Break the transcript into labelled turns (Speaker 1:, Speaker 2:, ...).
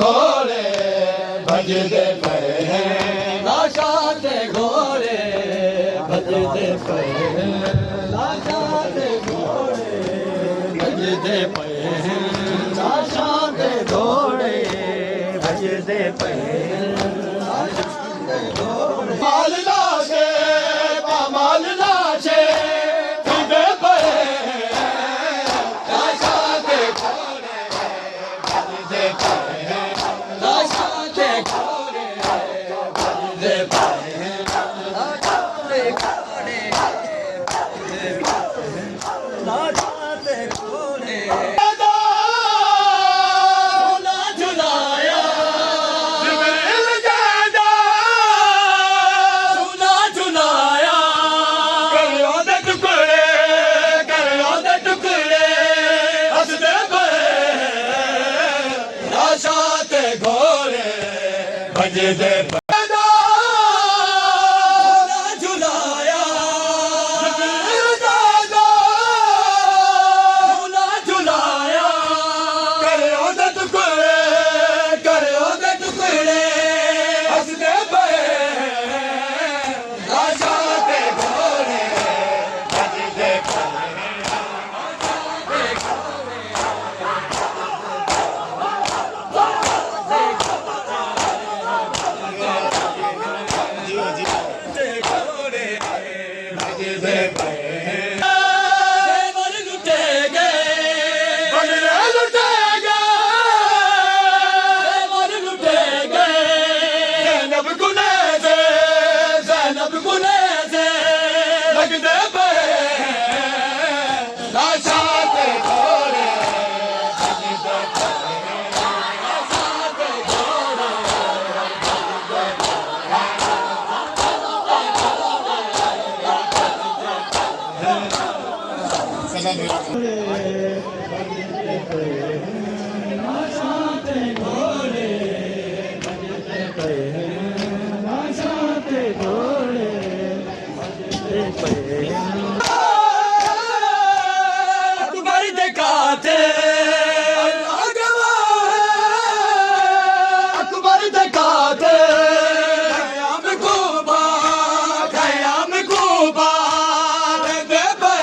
Speaker 1: घोड़े भजदे पे लाशा ते घोड़े भजदे पे लाशा ते घोड़े भजदे पे लाशा ते घोड़े भजदे पे माल लाशे पामाल लाशे भजदे पे लाशा ते घोड़े भजदे पे भजदे झुलाया झुलाया करो दे टुकड़े हंसदे पे लाशा ते घोड़े भजदे पे अकबर दिखाते अकबर दिखाते खयाम खूबा दे पे